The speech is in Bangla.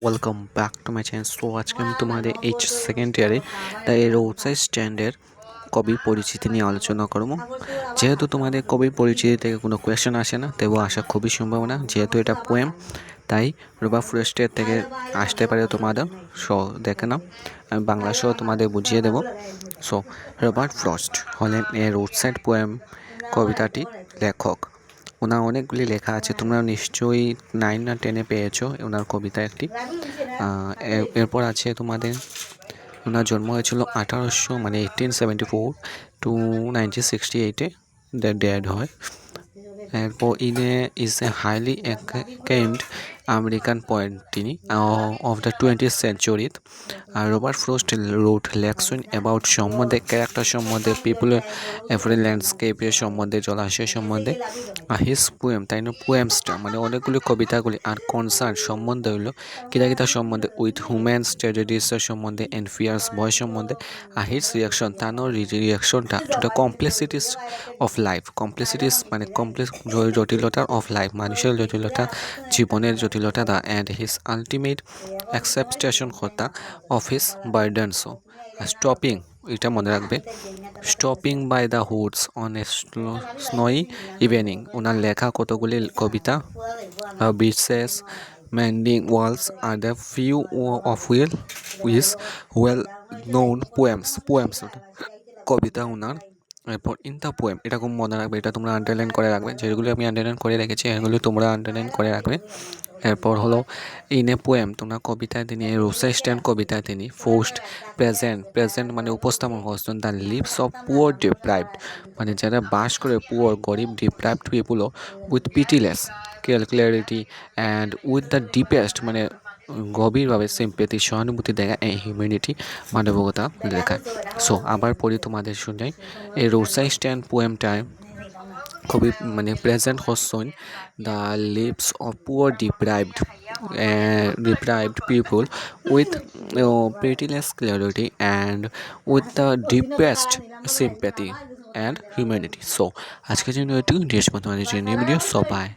Welcome back to my channel. So আজকে আমি তোমাদের সেকেন্ড ইয়ারে দ্য রোড সাইড স্ট্যান্ডের কবির পরিচিতি নিয়ে আলোচনা করবো। যেহেতু তোমাদের কবির পরিচিতি থেকে কোনো কোয়েশ্চেন আসে না, তবু আসা খুবই সম্ভাবনা, যেহেতু এটা পোয়েম, তাই রবার্ট ফ্রস্টের থেকে আসতে পারে তোমাদের। সো দেখে নাও, আমি বাংলা সহ তোমাদের বুঝিয়ে দেবো। সো রবার্ট ফ্রস্ট হলেন এ রোড সাইড পোয়েম কবিতাটি লেখক। ওনার অনেকগুলি লেখা আছে, তোমরা নিশ্চয়ই 9 না 10-এ পেয়েছো ওনার কবিতা একটি। এরপর আছে তোমাদের, ওনার জন্ম হয়েছিল 1874 টু 1968-এ ডেড হয়। এরপর is a highly acclaimed American poet তিনি অফ দ্য 20th century। আর রবার্ট ফ্রস্ট রোট লেকশন অ্যাবাউট সম্বন্ধে, ক্যারেক্টার সম্বন্ধে, পিপুলের এভারেজ ল্যান্ডস্কেপের সম্বন্ধে, জলাশয় সম্বন্ধে। আর হিস পোয়েম, তাই না, পোয়েমসটা মানে অনেকগুলি কবিতাগুলি আর কনসার্ন সম্বন্ধে হইলো কিতা সম্বন্ধে উইথ হিউম্যান ট্র্যাজেডিসের সম্বন্ধে অ্যান্ড ফিয়ার্স ভয় সম্বন্ধে। আর হিস রিয়াকশন, তার রিয়াকশনটা to the complexities of life. Complexities মানে কমপ্লেক্স জটিলতা অফ লাইফ, মানুষের জটিলতা, জীবনের জটিলতা দা অ্যান্ড হিস আলটিমেট অ্যাকসেপ্টেশন কথা অফ হিস বার্ডেনসও। স্টপিং, এটা মনে রাখবে, stopping by the woods on a snowy evening. ওনার লেখা কতগুলি কবিতা, বিচেস, মেন্ডিং ওয়ালস আর the few of his well known poems কবিতা ওনার। এরপর ইন দ্য পোয়েম, এটা খুব মনে রাখবে, এটা তোমরা আন্ডারলাইন করে রাখবে, যেগুলো আমি আন্ডারলাইন করে রেখেছি এগুলো তোমরা আন্ডারলাইন করে রাখবে। এরপর হলো ইন এ পোয়েম, তোমরা কবিতায় তিনি রোসাই স্ট্যান্ড কবিতায় তিনি ফোর্সড প্রেজেন্ট মানে উপস্থাপন করছেন the lives of poor deprived, মানে যারা বাস করে পুয়ার গরিব ডিপ্রাইভড পিপুলও with pitiless clarity and with the deepest মানে গভীরভাবে সিম্পেথি সহানুভূতি দেখা এই হিউম্যানিটি মানবিকতা লেখায়। সো আবার পড়ি তোমাদের শুনে, এই রোসাই স্ট্যান্ড পোয়েমটায় খুবই মানে প্রেজেন্ট হচ্ছেন the lives of poor deprived people with pitiless clarity and with the deepest sympathy and humanity. So আজকের জন্য এটুকু, তোমাদের জন্য ভিডিও। So by.